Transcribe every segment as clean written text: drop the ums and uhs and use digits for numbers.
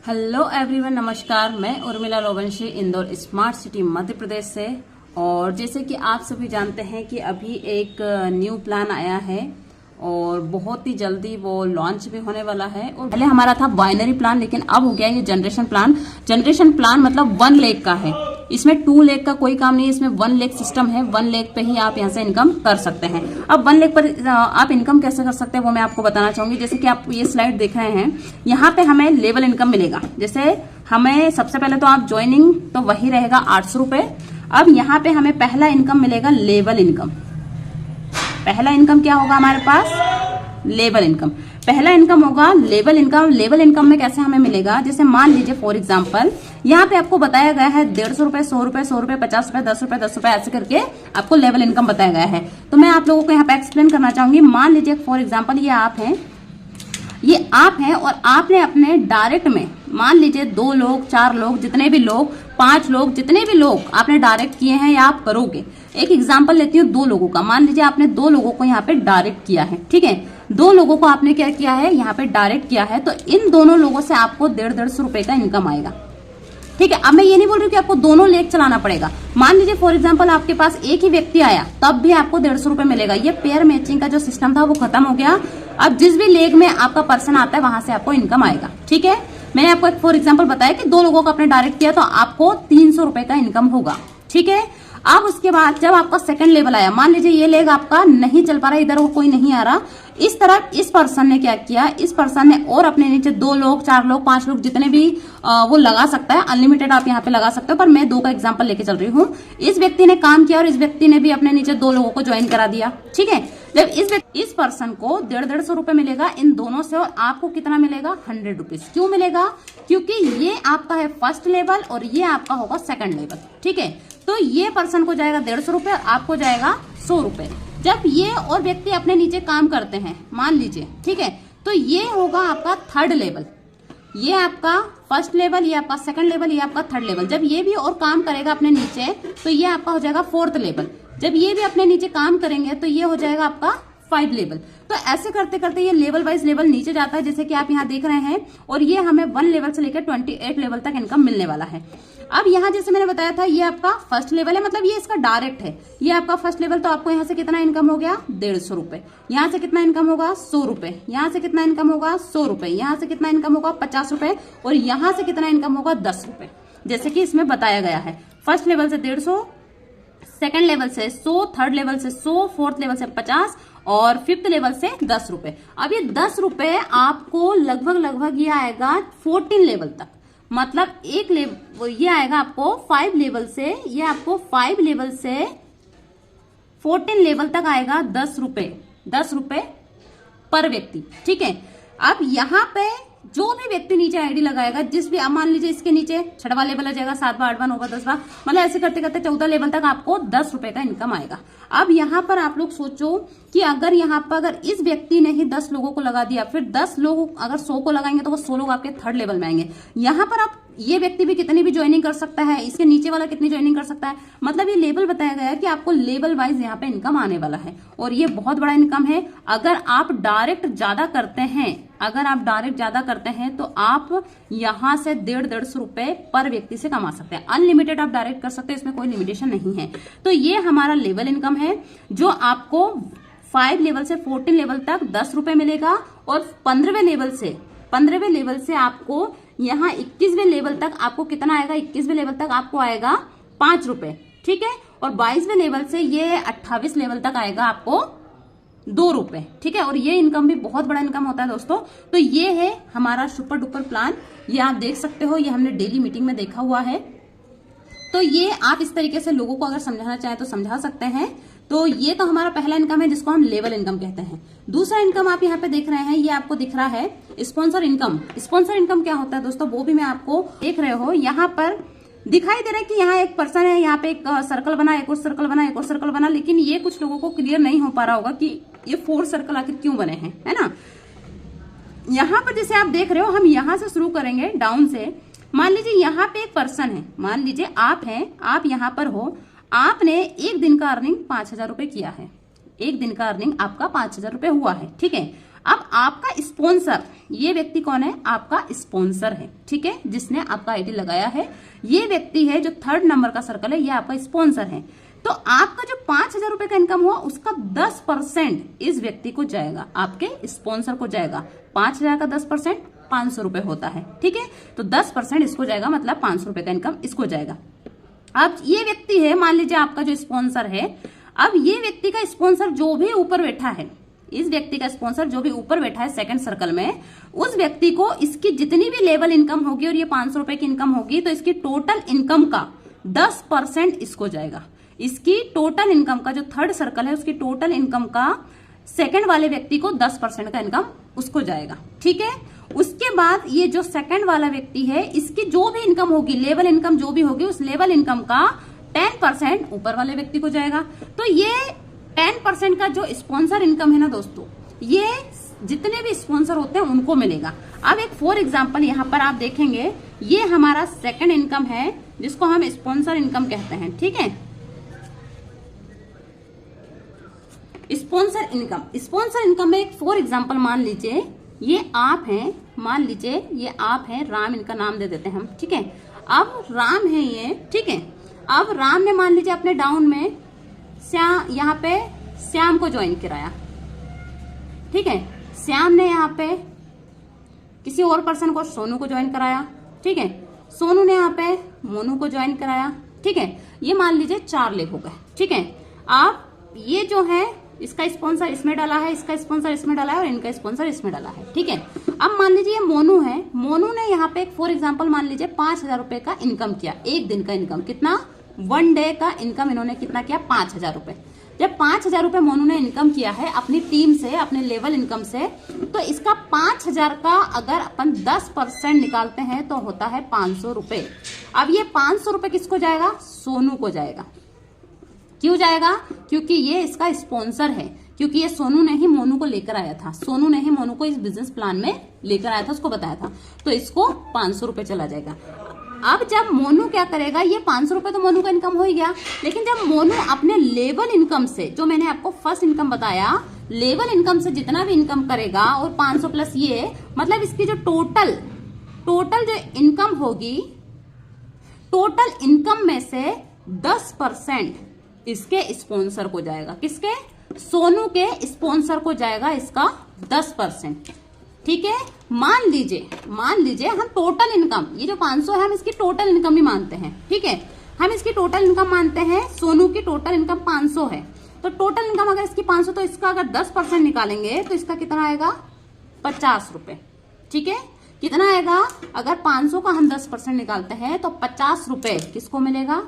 Hello everyone, नमस्कार। मैं Urmila लोबंशी Indore smart city Madhya Pradesh से। और जैसे कि आप सभी जानते हैं कि अभी एक न्यू प्लान आया है और बहुत ही जल्दी वो लॉन्च भी होने वाला है। और पहले हमारा था बाइनरी प्लान, लेकिन अब हो गया ये जनरेशन प्लान। जनरेशन प्लान मतलब 1 लाख का है। इसमें 2 लाख का कोई काम नहीं है, इसमें 1 लाख सिस्टम है। 1 लाख पे ही आप यहाँ से इनकम कर सकते हैं। अब 1 लाख पर आप इनकम कैसे कर सकते हैं वो मैं आपको बताना चाहूंगी। जैसे कि आप ये स्लाइड देख रहे हैं, यहाँ पे हमें लेवल इनकम मिलेगा। जैसे हमें सबसे पहले तो आप ज्वाइनिंग तो वही रहेगा 800 रुपए। अब यहाँ पे हमें पहला इनकम मिलेगा लेवल इनकम। पहला इनकम क्या होगा हमारे पास? Level income. पहला इनकम होगा लेवल इनकम। लेवल इनकम में कैसे हमें मिलेगा? जैसे मान लीजिए फॉर एग्जांपल यहाँ पे आपको बताया गया है 150 रुपए, 100 रुपए, 100 रुपए, 50 रुपए, 10 रुपए, 10 रुपए, ऐसे करके आपको लेवल इनकम बताया गया है। तो मैं आप लोगों को यहाँ पे एक्सप्लेन करना चाहूंगी। मान लीजिए फॉर एग्जाम्पल ये आप हैं और आपने अपने डायरेक्ट में मान लीजिए 2 लोग, 4 लोग, जितने भी लोग, 5 लोग, जितने भी लोग आपने डायरेक्ट किए हैं या आप करोगे। एक एग्जांपल लेती हूँ 2 लोगों का। मान लीजिए आपने 2 लोगों को यहाँ पे डायरेक्ट किया है, ठीक है। 2 लोगों को आपने क्या किया है? यहाँ पे डायरेक्ट किया है। तो इन दोनों लोगों से आपको 150 रुपए का इनकम आएगा, ठीक है। अब मैं ये नहीं बोल रही हूँ कि आपको दोनों लेग चलाना पड़ेगा। मान लीजिए फॉर एग्जांपल आपके पास एक ही व्यक्ति आया, तब भी आपको 150 रुपए मिलेगा। ये पेयर मैचिंग का जो सिस्टम था वो खत्म हो गया। अब जिस भी लेग में आपका पर्सन आता है वहां से आपको इनकम आएगा, ठीक है। मैंने आपको एक फॉर एग्जांपल बताया कि 2 लोगों को आपने डायरेक्ट किया तो आपको 300 रुपए का इनकम होगा, ठीक है। अब उसके बाद जब आपका सेकंड लेवल आया, मान लीजिए ये लेग आपका नहीं चल पा रहा, इधर वो कोई नहीं आ रहा, इस तरफ इस पर्सन ने क्या किया? इस पर्सन ने और अपने नीचे 2 लोग, 4 लोग, 5 लोग, जितने भी वो लगा सकता है, अनलिमिटेड आप यहाँ पे लगा सकते हो, पर मैं 2 का एग्जांपल लेके चल रही हूँ। इस व्यक्ति ने काम किया और इस व्यक्ति ने भी अपने नीचे 2 लोगों को ज्वाइन करा दिया, ठीक है। जब इस पर्सन को 150 रुपए मिलेगा इन दोनों से, और आपको कितना मिलेगा? 100 रुपीज। क्यों मिलेगा? क्योंकि ये आपका है फर्स्ट लेवल और ये आपका होगा सेकंड लेवल, ठीक है। तो ये पर्सन को जाएगा 150 रुपए और आपको जाएगा 100 रुपए। जब ये और व्यक्ति अपने नीचे काम करते हैं मान लीजिए, ठीक है, तो ये होगा आपका थर्ड लेवल। ये आपका फर्स्ट लेवल, ये आपका सेकंड लेवल, ये आपका थर्ड लेवल। जब ये भी और काम करेगा अपने नीचे तो ये आपका हो जाएगा 4th लेवल। जब ये भी अपने नीचे काम करेंगे तो ये हो जाएगा आपका 5 लेवल। तो ऐसे करते करते ये लेवल वाइज लेवल नीचे जाता है, जैसे कि आप यहाँ देख रहे हैं। और ये हमें 1 लेवल से लेकर 28 लेवल तक इनकम मिलने वाला है। अब यहाँ जैसे मैंने बताया था ये आपका फर्स्ट लेवल है, मतलब ये इसका डायरेक्ट है। ये आपका फर्स्ट लेवल, तो आपको यहाँ से कितना इनकम हो गया? 150 रुपए। यहाँ से कितना इनकम होगा? 100 रुपए। यहाँ से कितना इनकम होगा? 100 रुपए। यहाँ से कितना इनकम होगा? 50 रुपए। और यहाँ से कितना इनकम होगा? 10 रुपए, जैसे कि इसमें बताया गया है। फर्स्ट लेवल से 150, सेकंड लेवल से 100, थर्ड लेवल से 100, फोर्थ लेवल से 50 और 5th लेवल से 10 रुपए। अब ये 10 रुपए आपको लगभग ये आएगा 14 लेवल तक। मतलब एक लेवल ये आएगा आपको 5 लेवल से, ये आपको 5 लेवल से 14 लेवल तक आएगा 10 रुपए पर व्यक्ति, ठीक है। अब यहाँ पे जो भी व्यक्ति नीचे आईडी लगाएगा, जिस भी, अब मान लीजिए इसके नीचे 6वां लेवल आ जाएगा, 7वां, 8वां, 9वां, 10वां, मतलब ऐसे करते करते 14 लेवल तक आपको 10 रुपए का इनकम आएगा। अब यहाँ पर आप लोग सोचो कि अगर यहाँ पर अगर इस व्यक्ति ने ही 10 लोगों को लगा दिया, फिर 10 लोग अगर 100 को लगाएंगे तो वो 100 लोग आपके थर्ड लेवल में आएंगे। यहाँ पर आप ये व्यक्ति भी कितनी भी ज्वाइनिंग कर सकता है, इसके नीचे वाला कितनी ज्वाइनिंग कर सकता है। मतलब ये लेवल बताया गया है कि आपको लेवल वाइज यहाँ पे इनकम आने वाला है और ये बहुत बड़ा इनकम है। अगर आप डायरेक्ट ज्यादा करते हैं तो आप यहाँ से 150 रुपए पर व्यक्ति से कमा सकते हैं। अनलिमिटेड आप डायरेक्ट कर सकते हैं, इसमें कोई लिमिटेशन नहीं है। तो ये हमारा लेवल इनकम है जो आपको 5 लेवल से 14 लेवल तक 10 रुपए मिलेगा। और 15वें लेवल से आपको यहाँ 21वें लेवल तक आपको कितना आएगा? 21वें लेवल तक आपको आएगा 5 रुपए, ठीक है। और 22वें लेवल से ये 28 लेवल तक आएगा आपको 2 रुपए, ठीक है। और ये इनकम भी बहुत बड़ा इनकम होता है दोस्तों। तो ये है हमारा सुपर डुपर प्लान। ये आप देख सकते हो, ये हमने डेली मीटिंग में देखा हुआ है। तो ये आप इस तरीके से लोगों को अगर समझाना चाहें तो समझा सकते हैं। तो ये तो हमारा पहला इनकम है जिसको हम लेवल इनकम कहते हैं। दूसरा इनकम आप यहाँ पे देख रहे हैं, ये आपको दिख रहा है स्पॉन्सर इनकम। स्पॉन्सर इनकम क्या होता है दोस्तों, वो भी मैं आपको देख रहे हो। यहाँ पर दिखाई दे रहा है कि यहाँ एक पर्सन है, यहाँ पे एक सर्कल बना, एक और सर्कल बना, एक और सर्कल बना, लेकिन ये कुछ लोगों को क्लियर नहीं हो पा रहा होगा कि ये 4 सर्कल आखिर क्यों बने हैं, है ना। यहाँ पर जैसे आप देख रहे हो, हम यहाँ से शुरू करेंगे डाउन से। मान लीजिए यहाँ पे एक पर्सन है, मान लीजिए आप हैं, आप यहाँ पर हो, आपने एक दिन का अर्निंग 5000 रुपए किया है। एक दिन का अर्निंग आपका 5000 रुपए हुआ है, ठीक है। अब आपका स्पॉन्सर, ये व्यक्ति कौन है? आपका स्पॉन्सर है, ठीक है, जिसने आपका आईडी लगाया है, ये व्यक्ति है जो 3rd नंबर का सर्कल है, ये आपका स्पॉन्सर है। तो आपका जो 5,000 रुपए का इनकम हुआ उसका 10% इस व्यक्ति को जाएगा, आपके स्पॉन्सर को जाएगा। 5,000 का 10% 500 रुपए होता है, ठीक है, तो 10% इसको जाएगा, मतलब 500 रुपए का इनकम इसको जाएगा। अब ये व्यक्ति है, मान लीजिए आपका जो स्पॉन्सर है, अब ये व्यक्ति का स्पॉन्सर जो भी ऊपर बैठा है, इस व्यक्ति का स्पॉन्सर जो भी ऊपर बैठा है 2nd सर्कल में, उस व्यक्ति को इसकी जितनी भी लेवल इनकम होगी और ये 500 रुपए की इनकम होगी, तो इसकी टोटल इनकम का 10% इसको जाएगा। इसकी टोटल इनकम का जो 3rd सर्कल है उसकी टोटल इनकम का 2nd वाले व्यक्ति को 10% का इनकम उसको जाएगा, ठीक है। उसके बाद ये जो 2nd वाला व्यक्ति है, इसकी जो भी इनकम होगी, लेवल इनकम जो भी होगी, उस लेवल इनकम का 10% ऊपर वाले व्यक्ति को जाएगा। तो ये 10% का जो स्पॉन्सर इनकम है ना दोस्तों, ये जितने भी स्पॉन्सर होते हैं उनको मिलेगा। अब एक फॉर एग्जांपल यहाँ पर आप देखेंगे, ये हमारा 2nd इनकम है जिसको हम स्पॉन्सर इनकम कहते हैं, ठीक है। स्पॉन्सर इनकम में एक फॉर एग्जांपल मान लीजिए ये आप हैं, मान लीजिए ये आप हैं, राम इनका नाम दे देते हैं हम, ठीक है। अब राम है ये, ठीक है। अब राम ने मान लीजिए अपने डाउन में यहाँ पे श्याम को ज्वाइन कराया, ठीक है। श्याम ने यहाँ पे किसी और पर्सन को, सोनू को ज्वाइन कराया, ठीक है। सोनू ने यहाँ पे मोनू को ज्वाइन कराया, ठीक है। ये मान लीजिए 4 लेख हो गए, ठीक है। आप ये जो है इसका स्पॉन्सर इसमें डाला है, इसका स्पॉन्सर इसमें डाला है और इनका स्पॉन्सर इसमें डाला है, ठीक है। अब मान लीजिए ये मोनू है, मोनू ने यहाँ पे एक फॉर एग्जांपल मान लीजिए 5,000 रुपए का इनकम किया, एक दिन का इनकम, कितना? 1 डे का इनकम इन्होंने कितना किया? 5,000 रुपए। जब 5,000 रुपए मोनू ने इनकम किया है अपनी टीम से, अपने लेवल इनकम से, तो इसका 5,000 का अगर अपन 10% निकालते हैं तो होता है 500 रुपए। अब ये 500 रुपए किसको जाएगा? सोनू को जाएगा। क्यों जाएगा? क्योंकि ये इसका स्पॉन्सर है, क्योंकि ये सोनू ने ही मोनू को लेकर आया था, सोनू ने ही मोनू को इस बिजनेस प्लान में लेकर आया था, उसको बताया था, तो इसको 500 रुपए चला जाएगा। अब जब मोनू क्या करेगा, ये 500 रुपए तो मोनू का इनकम हो ही गया, लेकिन जब मोनू अपने लेवल इनकम से, जो मैंने आपको फर्स्ट इनकम बताया, लेवल इनकम से जितना भी इनकम करेगा और 500 प्लस ये, मतलब इसकी जो टोटल जो इनकम होगी, टोटल इनकम में से 10% इसके स्पॉन्सर को जाएगा। किसके? सोनू के स्पॉन्सर को जाएगा इसका 10%, ठीक है। मान लीजिए हम टोटल इनकम, ये जो 500 है हम इसकी टोटल इनकम ही मानते हैं, ठीक है। हम इसकी टोटल इनकम मानते हैं, सोनू की टोटल इनकम 500 है, तो टोटल इनकम अगर इसकी 500, तो इसका अगर 10% निकालेंगे तो इसका कितना आएगा? 50 रुपए, ठीक है। कितना आएगा? अगर 500 का हम 10% निकालते हैं तो 50 रुपए किसको मिलेगा?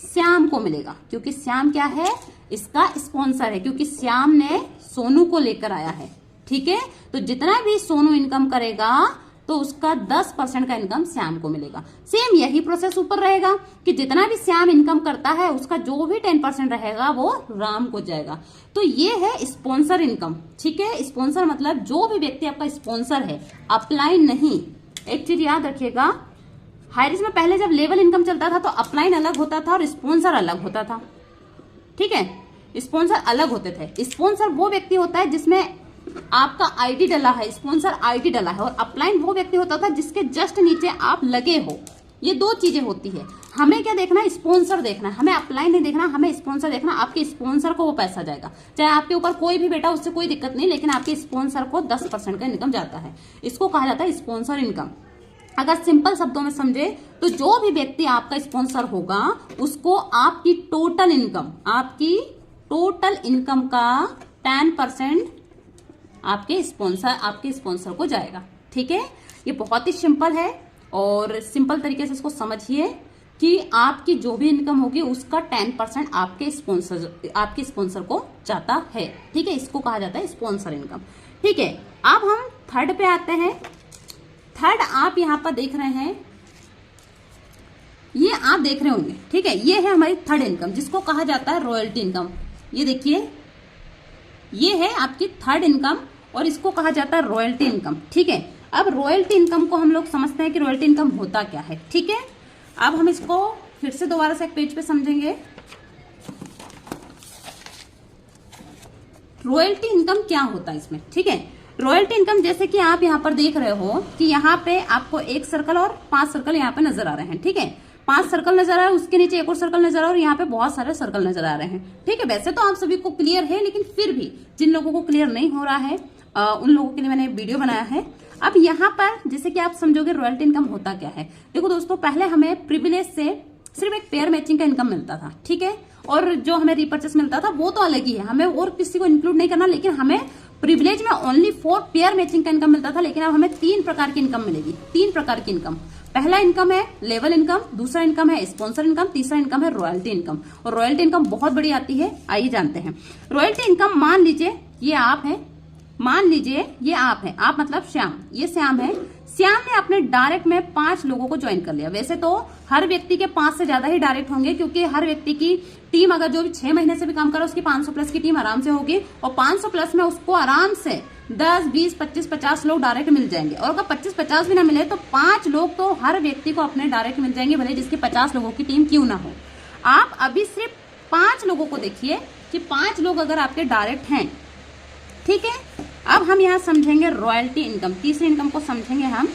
श्याम को मिलेगा, क्योंकि श्याम क्या है? इसका स्पॉन्सर है, क्योंकि श्याम ने सोनू को लेकर आया है, ठीक है। तो जितना भी सोनू इनकम करेगा तो उसका 10% का इनकम श्याम को मिलेगा। सेम यही प्रोसेस ऊपर रहेगा कि जितना भी श्याम इनकम करता है उसका जो भी 10% रहेगा वो राम को जाएगा। तो ये है स्पॉन्सर इनकम, ठीक है। स्पॉन्सर मतलब जो भी व्यक्ति आपका स्पॉन्सर है, अपलाइन नहीं। एक चीज याद रखिएगा, हाईरिस्क में पहले जब लेवल इनकम चलता था तो अपलाइन अलग होता था और स्पॉन्सर अलग होता था, ठीक है। स्पॉन्सर अलग होते थे। स्पॉन्सर वो व्यक्ति होता है जिसमें आपका आईडी डला है, स्पॉन्सर आईडी डला है, और अपलाइन वो व्यक्ति होता था जिसके जस्ट नीचे आप लगे हो। ये 2 चीजें होती है। हमें क्या देखना है? स्पॉन्सर देखना है, हमें अपलाइन नहीं देखना, हमें स्पॉन्सर देखना। आपके स्पॉन्सर को वो पैसा जाएगा, चाहे आपके ऊपर कोई भी बेटा, उससे कोई दिक्कत नहीं, लेकिन आपके स्पॉन्सर को 10% का इनकम जाता है। इसको कहा जाता है स्पॉन्सर इनकम। अगर सिंपल शब्दों में समझे तो जो भी व्यक्ति आपका स्पॉन्सर होगा उसको आपकी टोटल इनकम का 10% आपके स्पॉन्सर को जाएगा, ठीक है। ये बहुत ही सिंपल है और सिंपल तरीके से इसको समझिए कि आपकी जो भी इनकम होगी उसका 10% आपके स्पॉन्सर को जाता है, ठीक है। इसको कहा जाता है स्पॉन्सर इनकम, ठीक है। अब हम 3rd पे आते हैं। 3rd आप यहाँ पर देख रहे हैं, ये आप देख रहे होंगे, ठीक है। ये है हमारी 3rd इनकम, जिसको कहा जाता है रॉयल्टी इनकम। ये देखिए, ये है आपकी 3rd इनकम और इसको कहा जाता है रॉयल्टी इनकम, ठीक है। अब रॉयल्टी इनकम को हम लोग समझते हैं कि रॉयल्टी इनकम होता क्या है, ठीक है। अब हम इसको फिर से दोबारा से एक पेज पे समझेंगे। रॉयल्टी इनकम क्या होता है इसमें, ठीक है। रॉयल्टी इनकम जैसे कि आप यहाँ पर देख रहे हो कि यहाँ पे आपको एक सर्कल और 5 सर्कल यहाँ पे नजर आ रहे हैं, ठीक है। 5 सर्कल नजर आ रहा है, उसके नीचे एक और सर्कल नजर आ रहा है और यहाँ पे बहुत सारे सर्कल नजर आ रहे हैं, ठीक है। वैसे तो आप सभी को क्लियर है, लेकिन फिर भी जिन लोगों को क्लियर नहीं हो रहा है उन लोगों के लिए मैंने वीडियो बनाया है। अब यहाँ पर जैसे कि आप समझोगे रॉयल्टी इनकम होता क्या है। देखो दोस्तों, पहले हमें प्रिविलेज से सिर्फ एक पेयर मैचिंग का इनकम मिलता था, ठीक है, और जो हमें रिपर्चेस मिलता था वो तो अलग ही है, हमें और किसी को इंक्लूड नहीं करना, लेकिन हमें प्रिविलेज में ओनली 4 पेयर मैचिंग का इनकम मिलता था। लेकिन अब हमें 3 प्रकार की इनकम मिलेगी, 3 प्रकार की इनकम। पहला इनकम है लेवल इनकम, दूसरा इनकम है स्पॉन्सर इनकम, तीसरा इनकम है रॉयल्टी इनकम। और रॉयल्टी इनकम बहुत बड़ी आती है, आइए जानते हैं। रॉयल्टी इनकम, मान लीजिए ये आप है, मान लीजिए ये आप है, आप मतलब श्याम, ये श्याम है। श्याम ने अपने डायरेक्ट में 5 लोगों को ज्वाइन कर लिया। वैसे तो हर व्यक्ति के 5 से ज्यादा ही डायरेक्ट होंगे, क्योंकि हर व्यक्ति की टीम अगर जो भी 6 महीने से भी काम कर रहा है उसकी 500 प्लस की टीम आराम से होगी, और 500 प्लस में उसको आराम से 10, 20, 25, 50 लोग डायरेक्ट मिल जाएंगे। और अगर 25, 50 भी ना मिले तो 5 लोग तो हर व्यक्ति को अपने डायरेक्ट मिल जाएंगे, भले जिसकी 50 लोगों की टीम क्यों ना हो। आप अभी सिर्फ 5 लोगों को देखिए कि 5 लोग अगर आपके डायरेक्ट हैं, ठीक है। अब हम यहां समझेंगे रॉयल्टी इनकम, तीसरी इनकम को समझेंगे हम।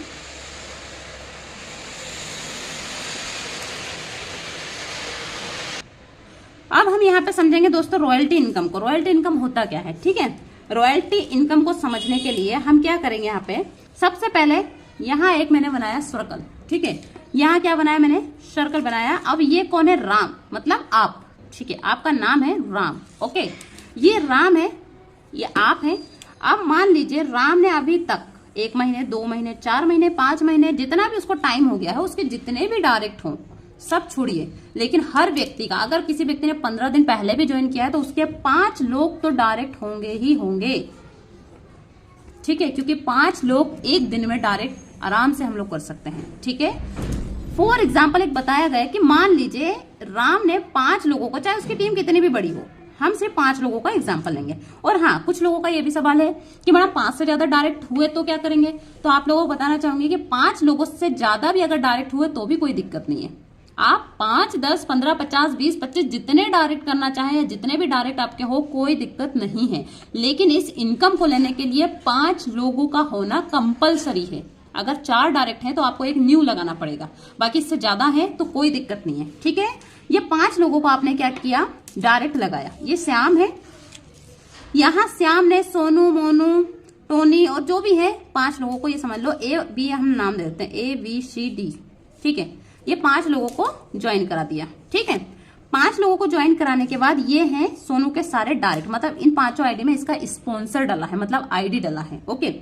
अब हम यहाँ पे समझेंगे दोस्तों रॉयल्टी इनकम को। रॉयल्टी इनकम होता क्या है, ठीक है। रॉयल्टी इनकम को समझने के लिए हम क्या करेंगे, यहाँ पे सबसे पहले यहाँ एक मैंने बनाया सर्कल, ठीक है। यहाँ क्या बनाया मैंने, सर्कल बनाया। अब ये कौन है, राम, मतलब आप, ठीक है, आपका नाम है राम, ओके। ये राम है, ये आप है। अब मान लीजिए राम ने अभी तक 1 महीने, 2 महीने, 4 महीने, 5 महीने, जितना भी उसको टाइम हो गया है, उसके जितने भी डायरेक्ट हों सब छोड़िए, लेकिन हर व्यक्ति का, अगर किसी व्यक्ति ने 15 दिन पहले भी ज्वाइन किया है तो उसके 5 लोग तो डायरेक्ट होंगे ही होंगे, ठीक है, क्योंकि 5 लोग एक दिन में डायरेक्ट आराम से हम लोग कर सकते हैं, ठीक है। फॉर एग्जाम्पल एक बताया गया कि मान लीजिए राम ने 5 लोगों को, चाहे उसकी टीम कितनी भी बड़ी हो, हम सिर्फ 5 लोगों का एग्जाम्पल लेंगे। और हाँ, कुछ लोगों का ये भी सवाल है कि मैडम 5 से ज्यादा डायरेक्ट हुए तो क्या करेंगे। तो आप लोगों को बताना चाहूंगी कि 5 लोगों से ज्यादा भी अगर डायरेक्ट हुए तो भी कोई दिक्कत नहीं है। आप 5, 10, 15, 50, 20, 25 जितने डायरेक्ट करना चाहें, या जितने भी डायरेक्ट आपके हो, कोई दिक्कत नहीं है। लेकिन इस इनकम को लेने के लिए 5 लोगों का होना कंपलसरी है। अगर 4 डायरेक्ट हैं तो आपको एक न्यू लगाना पड़ेगा, बाकी इससे ज्यादा है तो कोई दिक्कत नहीं है, ठीक है। ये 5 लोगों को आपने क्या किया, डायरेक्ट लगाया। ये श्याम है, यहाँ श्याम ने सोनू, मोनू, टोनी और जो भी है 5 लोगों को, ये समझ लो ए बी हम नाम दे देते हैं, ABCD, ठीक है। ये 5 लोगों को ज्वाइन करा दिया, ठीक है। 5 लोगों को ज्वाइन कराने के बाद ये हैं सोनू के सारे डायरेक्ट, मतलब इन 5 आईडी में इसका स्पॉन्सर डाला है, मतलब आईडी डाला है, ओके।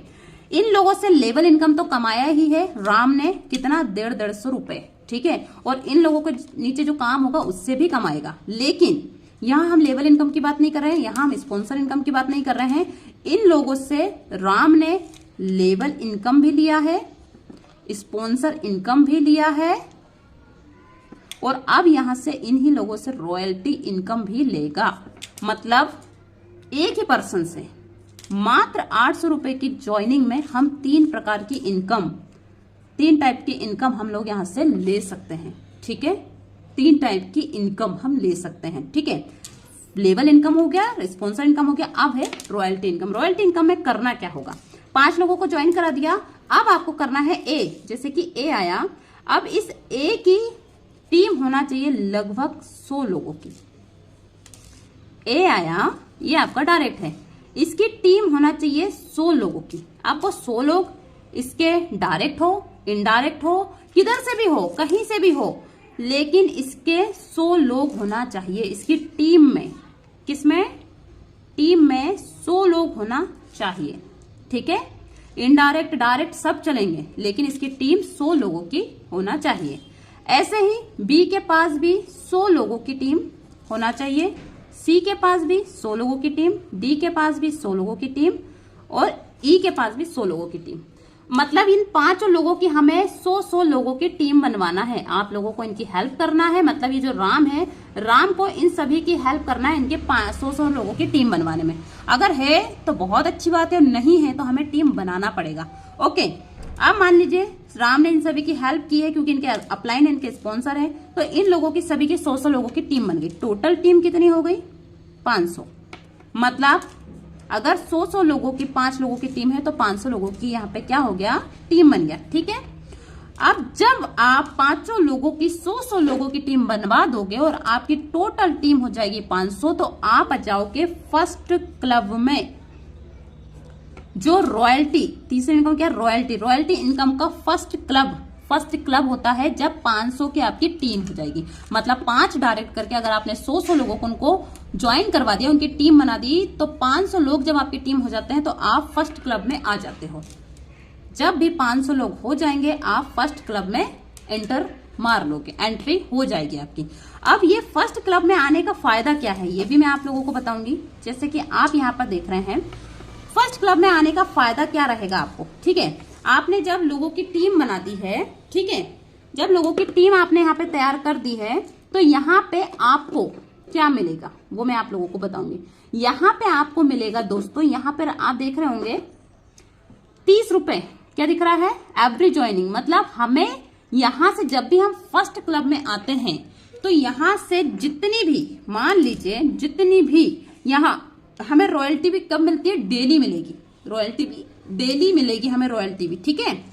इन लोगों से लेवल इनकम तो कमाया ही है राम ने, कितना 150 रुपए, ठीक है। और इन लोगों के नीचे जो काम होगा उससे भी कमाएगा। लेकिन यहाँ हम लेवल इनकम की बात नहीं कर रहे हैं, यहाँ हम स्पॉन्सर इनकम की बात नहीं कर रहे हैं। इन लोगों से राम ने लेवल इनकम भी लिया है, स्पॉन्सर इनकम भी लिया है, और अब यहां से इन्हीं लोगों से रॉयल्टी इनकम भी लेगा। मतलब एक ही पर्सन से मात्र 800 रुपए की ज्वाइनिंग में हम 3 प्रकार की इनकम, 3 टाइप की इनकम हम लोग यहां से ले सकते हैं, ठीक है। 3 टाइप की इनकम हम ले सकते हैं, ठीक है। लेवल इनकम हो गया, स्पॉन्सर इनकम हो गया, अब है रॉयल्टी इनकम। रॉयल्टी इनकम में करना क्या होगा, 5 लोगों को ज्वाइन करा दिया। अब आपको करना है ए, जैसे कि ए आया। अब इस ए की टीम होना चाहिए लगभग 100 लोगों की। ए आया, ये आपका डायरेक्ट है, इसकी टीम होना चाहिए 100 लोगों की। आपको 100 लोग इसके डायरेक्ट हो, इनडायरेक्ट हो, किधर से भी हो, कहीं से भी हो, लेकिन इसके 100 लोग होना चाहिए इसकी टीम में। किसमें, टीम में 100 लोग होना चाहिए, ठीक है। इनडायरेक्ट डायरेक्ट सब चलेंगे, लेकिन इसकी टीम 100 लोगों की होना चाहिए। ऐसे ही बी के पास भी 100 लोगों की टीम होना चाहिए, सी के पास भी 100 लोगों की टीम, डी के पास भी 100 लोगों की टीम, और ई के पास भी 100 लोगों की टीम। मतलब इन 5 लोगों की हमें 100 लोगों की टीम बनवाना है। आप लोगों को इनकी हेल्प करना है। मतलब ये जो राम है, राम को इन सभी की हेल्प करना है, इनके 100 लोगों की टीम बनवाने में। अगर है तो बहुत अच्छी बात है, नहीं है तो हमें टीम बनाना पड़ेगा, ओके। अब मान लीजिए राम ने इन सभी की हेल्प की है, क्योंकि इनके अपलाइन, इनके स्पॉन्सर हैं, तो इन लोगों की सभी की 100 लोगों की टीम बन गई। टोटल टीम कितनी हो गई, 500। मतलब अगर 100 लोगों की 5 लोगों की टीम है तो 500 लोगों की यहाँ पे क्या हो गया, टीम बन गया। ठीक है, अब जब आप 500 लोगों की 100 लोगों की टीम बनवा दोगे और आपकी टोटल टीम हो जाएगी 500, तो आप आ जाओगे फर्स्ट क्लब में। जो रॉयल्टी, तीसरे इनकम क्या, रॉयल्टी इनकम का फर्स्ट क्लब होता है जब 500 की आपकी टीम हो जाएगी। मतलब 5 डायरेक्ट करके अगर आपने 100 लोगों को उनको ज्वाइन करवा दिया, उनकी टीम बना दी, तो 500 लोग जब आपकी टीम हो जाते हैं तो आप फर्स्ट क्लब में आ जाते हो। जब भी 500 लोग हो जाएंगे आप फर्स्ट क्लब में एंटर मार लोगे, एंट्री हो जाएगी आपकी। अब ये फर्स्ट क्लब में आने का फायदा क्या है ये भी मैं आप लोगों को बताऊंगी। जैसे कि आप यहाँ पर देख रहे हैं, फर्स्ट क्लब में आने का फायदा क्या रहेगा आपको। ठीक है, आपने जब लोगों की टीम बना दी है, ठीक है, जब लोगों की टीम आपने यहाँ पे तैयार कर दी है, तो यहाँ पे आपको क्या मिलेगा वो मैं आप लोगों को बताऊंगी। यहाँ पे आपको मिलेगा दोस्तों, यहाँ पर आप देख रहे होंगे 30 रुपए, क्या दिख रहा है, एवरी ज्वाइनिंग। मतलब हमें यहां से जब भी हम फर्स्ट क्लब में आते हैं तो यहां से जितनी भी, मान लीजिए जितनी भी यहाँ हमें रॉयल्टी भी कब मिलती है, डेली मिलेगी, रॉयल्टी भी डेली मिलेगी हमें, रॉयल्टी भी। ठीक है,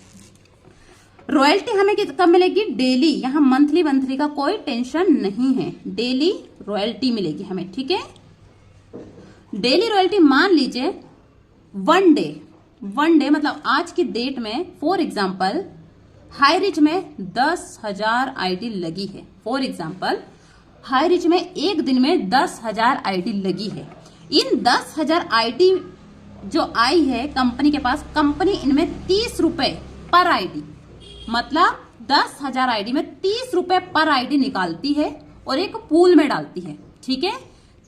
रॉयल्टी हमें कब मिलेगी, डेली। यहाँ मंथली का कोई टेंशन नहीं है, डेली रॉयल्टी मिलेगी हमें। ठीक है, डेली रॉयल्टी मान लीजिए वन डे मतलब आज की डेट में, फॉर एग्जाम्पल हाई रिच में 10,000 आईडी लगी है। फॉर एग्जाम्पल हाई रिच में एक दिन में 10,000 आईडी लगी है। इन 10,000 आईडी जो आई है कंपनी के पास, कंपनी इनमें 30 रुपए पर आईडी, मतलब 10,000 आईडी में 30 रुपए पर आईडी निकालती है और एक पूल में डालती है। ठीक है,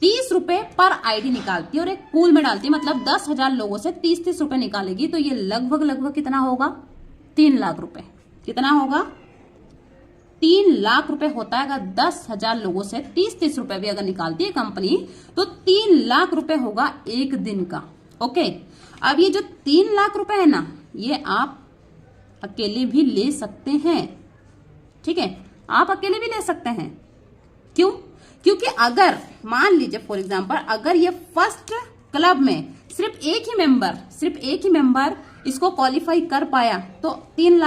30 रुपए पर आईडी निकालती है और एक पूल में डालती है। मतलब 10,000 लोगों से 30 रुपए निकालेगी, तो ये लगभग कितना होगा, 3 लाख रुपए। कितना होगा, 3 लाख रुपए होता है। अगर 10,000 लोगों से 30 रुपए भी अगर निकालती है कंपनी, तो 3 लाख रुपए होगा एक दिन का। ओके, अब ये जो 3 लाख रुपए है ना, ये आप अकेले भी ले सकते हैं। ठीक है, आप अकेले भी ले सकते हैं। क्यों, क्योंकि अगर मान लीजिए फॉर एग्जांपल अगर ये फर्स्ट क्लब में सिर्फ एक ही मेंबर इसको क्वालिफाई कर पाया, तो 3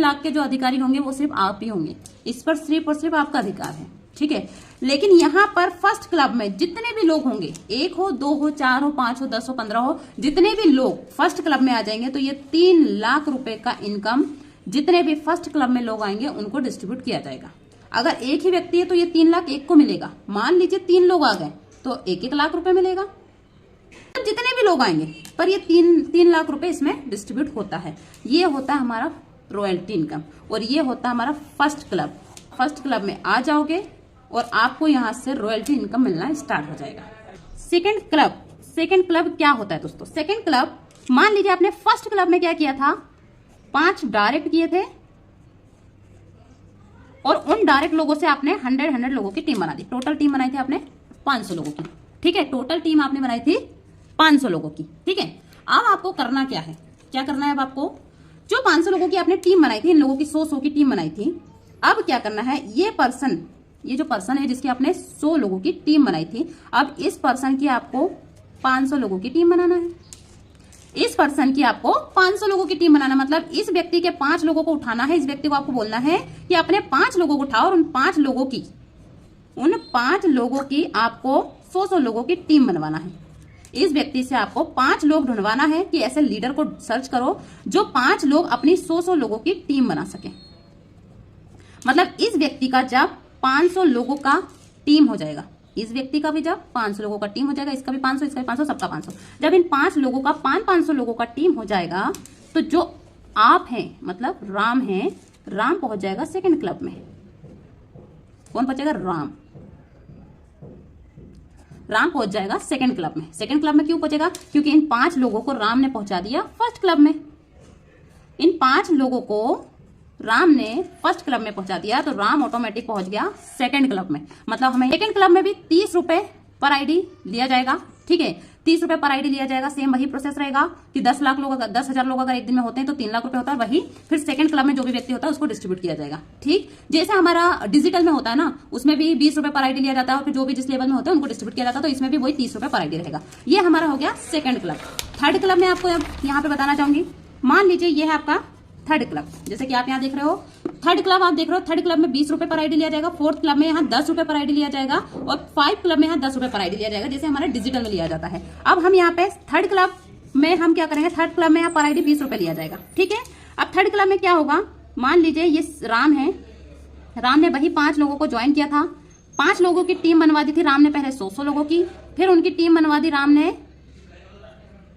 लाख के जो अधिकारी होंगे वो सिर्फ आप ही होंगे। इस पर सिर्फ और सिर्फ आपका अधिकार है। ठीक है, लेकिन यहाँ पर फर्स्ट क्लब में जितने भी लोग होंगे, 1 हो, 2 हो, 4 हो, 5 हो, 10 हो, 15 हो, जितने भी लोग फर्स्ट क्लब में आ जाएंगे, तो ये 3 लाख रुपए का इनकम जितने भी फर्स्ट क्लब में लोग आएंगे उनको डिस्ट्रीब्यूट किया जाएगा। अगर एक ही व्यक्ति है तो ये 3 लाख एक को मिलेगा। मान लीजिए 3 लोग आ गए तो 1-1 लाख रुपए मिलेगा, तो जितने भी लोग आएंगे, पर ये 3 लाख रुपए इसमें डिस्ट्रीब्यूट होता है। ये होता है हमारा रॉयल्टी इनकम, और ये होता है हमारा फर्स्ट क्लब। फर्स्ट क्लब में आ जाओगे और आपको यहाँ से रॉयल्टी इनकम मिलना स्टार्ट हो जाएगा। सेकेंड क्लब क्या होता है दोस्तों, सेकेंड क्लब, मान लीजिए आपने फर्स्ट क्लब में क्या किया था, 5 डायरेक्ट किए थे और उन डायरेक्ट लोगों से आपने 100 लोगों की टीम बना दी। टोटल टीम बनाई थी आपने 500 लोगों की। ठीक है, टोटल टीम आपने बनाई थी 500 लोगों की। ठीक है, अब आपको करना क्या है, क्या करना है, अब आपको जो 500 लोगों की आपने टीम बनाई थी, इन लोगों की 100 की टीम बनाई थी, अब क्या करना है, ये जो पर्सन है जिसकी आपने 100 लोगों की टीम बनाई थी, अब इस पर्सन की आपको 500 लोगों की टीम बनाना है। इस पर्सन की आपको 500 लोगों की टीम बनाना, मतलब इस व्यक्ति के 5 लोगों को उठाना है। इस व्यक्ति को आपको बोलना है कि अपने 5 लोगों को उठाओ और उन 5 लोगों की आपको 100 लोगों की टीम बनवाना है। इस व्यक्ति से आपको 5 लोग ढूंढवाना है कि ऐसे लीडर को सर्च करो जो 5 लोग अपनी 100 लोगों की टीम बना सके। मतलब इस व्यक्ति का जब 500 लोगों का टीम हो जाएगा, इस व्यक्ति का भी जब 500 लोगों का टीम हो जाएगा, इसका भी 500, इसका भी 500, सबका 500, जब इन 5 लोगों का 500 लोगों का टीम हो जाएगा, तो जो आप हैं मतलब राम हैं, राम पहुंच जाएगा सेकंड क्लब में। कौन पहुंचेगा, राम पहुंच जाएगा सेकंड क्लब में। सेकंड क्लब में क्यों पहुंचेगा, क्योंकि इन 5 लोगों को राम ने पहुंचा दिया फर्स्ट क्लब में। इन 5 लोगों को राम ने फर्स्ट क्लब में पहुंचा दिया, तो राम ऑटोमेटिक पहुंच गया सेकंड क्लब में। मतलब हमें सेकंड क्लब में भी 30 रुपए पर आईडी दिया जाएगा। ठीक है, 30 रुपए पर आईडी लिया जाएगा। सेम वही प्रोसेस रहेगा कि 10,00,000 लोग, 10,000 लोग अगर एक दिन में होते हैं तो 3 लाख रुपए होता है। वही फिर सेकंड क्लब में जो भी व्यक्ति होता है उसको डिस्ट्रीब्यूट किया जाएगा। ठीक, जैसे हमारा डिजिटल में होता है ना, उसमें भी 20 रुपए पर आईडी लिया जाता है और फिर जो भी जिस लेवल में होते हैं उनको डिस्ट्रीब्यूट किया जाता है। तो इसमें भी वही 30 रुपए पर आईडी रहेगा। ये हमारा हो गया सेकंड क्लब। थर्ड क्लब में आपको यहाँ पे बताना चाहूंगी, मान लीजिए ये है आपका थर्ड क्लब। जैसे कि आप यहाँ देख रहे हो थर्ड क्लब, आप देख रहे हो थर्ड क्लब में 20 रुपए पर आईडी लिया जाएगा। फोर्थ क्लब में यहाँ 10 रुपए पर आईडी लिया जाएगा और 5 क्लब में यहाँ 10 रुपए पर आईडी लिया जाएगा, जैसे हमारे डिजिटल में लिया जाता है। अब हम यहाँ पे थर्ड क्लब में हम क्या करेंगे, थर्ड क्लब में यहाँ पर आईडी 20 रुपए लिया जाएगा। ठीक है, अब थर्ड क्लब में क्या होगा, मान लीजिए ये राम है, राम ने वही 5 लोगों को ज्वाइन किया था। 5 लोगों की टीम बनवा दी थी राम ने पहले 100 लोगों की, फिर उनकी टीम बनवा दी राम ने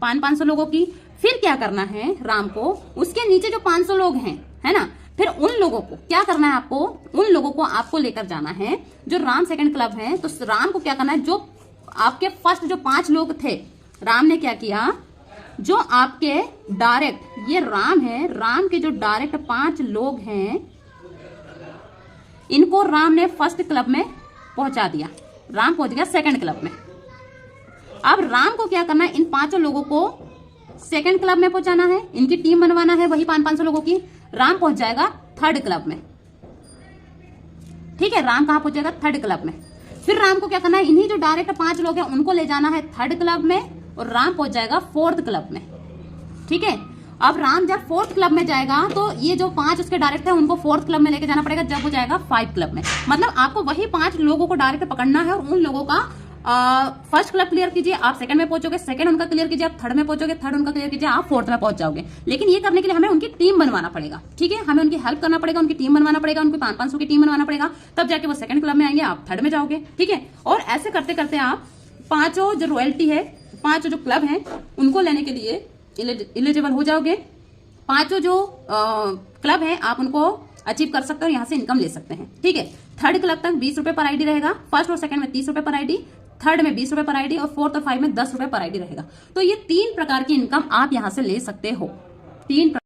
500 लोगों की। फिर क्या करना है राम को, उसके नीचे जो 500 लोग हैं, है ना, फिर उन लोगों को क्या करना है, आपको उन लोगों को आपको लेकर जाना है जो राम सेकंड क्लब है। तो राम को क्या करना है, जो आपके फर्स्ट जो 5 लोग थे, राम ने क्या किया, जो आपके डायरेक्ट, ये राम है, राम के जो डायरेक्ट 5 लोग हैं इनको राम ने फर्स्ट क्लब में पहुंचा दिया। राम पहुंच गया सेकंड क्लब में। अब राम को क्या करना है, इन 5 लोगों को सेकंड क्लब में पहुंचाना है, इनकी टीम बनवाना है वही 500 लोगों की। राम पहुंच जाएगा थर्ड क्लब में। ठीक है, राम कहां पहुंचेगा, थर्ड क्लब में। फिर राम को क्या करना है, इन्हीं जो डायरेक्ट 5 लोग हैं उनको ले जाना है थर्ड क्लब में और राम पहुंच जाएगा फोर्थ क्लब में। ठीक है, अब राम जब फोर्थ क्लब में जाएगा तो ये जो 5 उसके डायरेक्ट है उनको फोर्थ क्लब में लेके जाना पड़ेगा, जब वो जाएगा 5 क्लब में। मतलब आपको वही 5 लोगों को डायरेक्ट पकड़ना है और उन लोगों का फर्स्ट क्लब क्लियर कीजिए, आप सेकंड में पहुंचोगे, सेकंड उनका क्लियर कीजिए, आप थर्ड में पहुंचोगे, थर्ड उनका क्लियर कीजिए, आप फोर्थ में पहुंच जाओगे। लेकिन ये करने के लिए हमें उनकी टीम बनवाना पड़ेगा। ठीक है, हमें उनकी हेल्प करना पड़ेगा, उनकी टीम बनवाना पड़ेगा, उनकी 500 की टीम बनवाना पड़ेगा, तब जाके वो सेकंड क्लब में आएंगे, आप थर्ड में जाओगे। ठीक है, और ऐसे करते करते आप 5 जो रॉयल्टी है, 5 जो क्लब है उनको लेने के लिए एलिजिबल हो जाओगे। 5 जो क्लब है आप उनको अचीव कर सकते हो, यहाँ से इनकम ले सकते हैं। ठीक है, थर्ड क्लब तक 20 रुपए पर आईडी रहेगा, फर्स्ट और सेकंड में 30 रुपए पर आईडी, थर्ड में 20 रुपए पर आईडी और फोर्थ और 5 में 10 रुपए पर आईडी रहेगा। तो ये 3 प्रकार की इनकम आप यहां से ले सकते हो। 3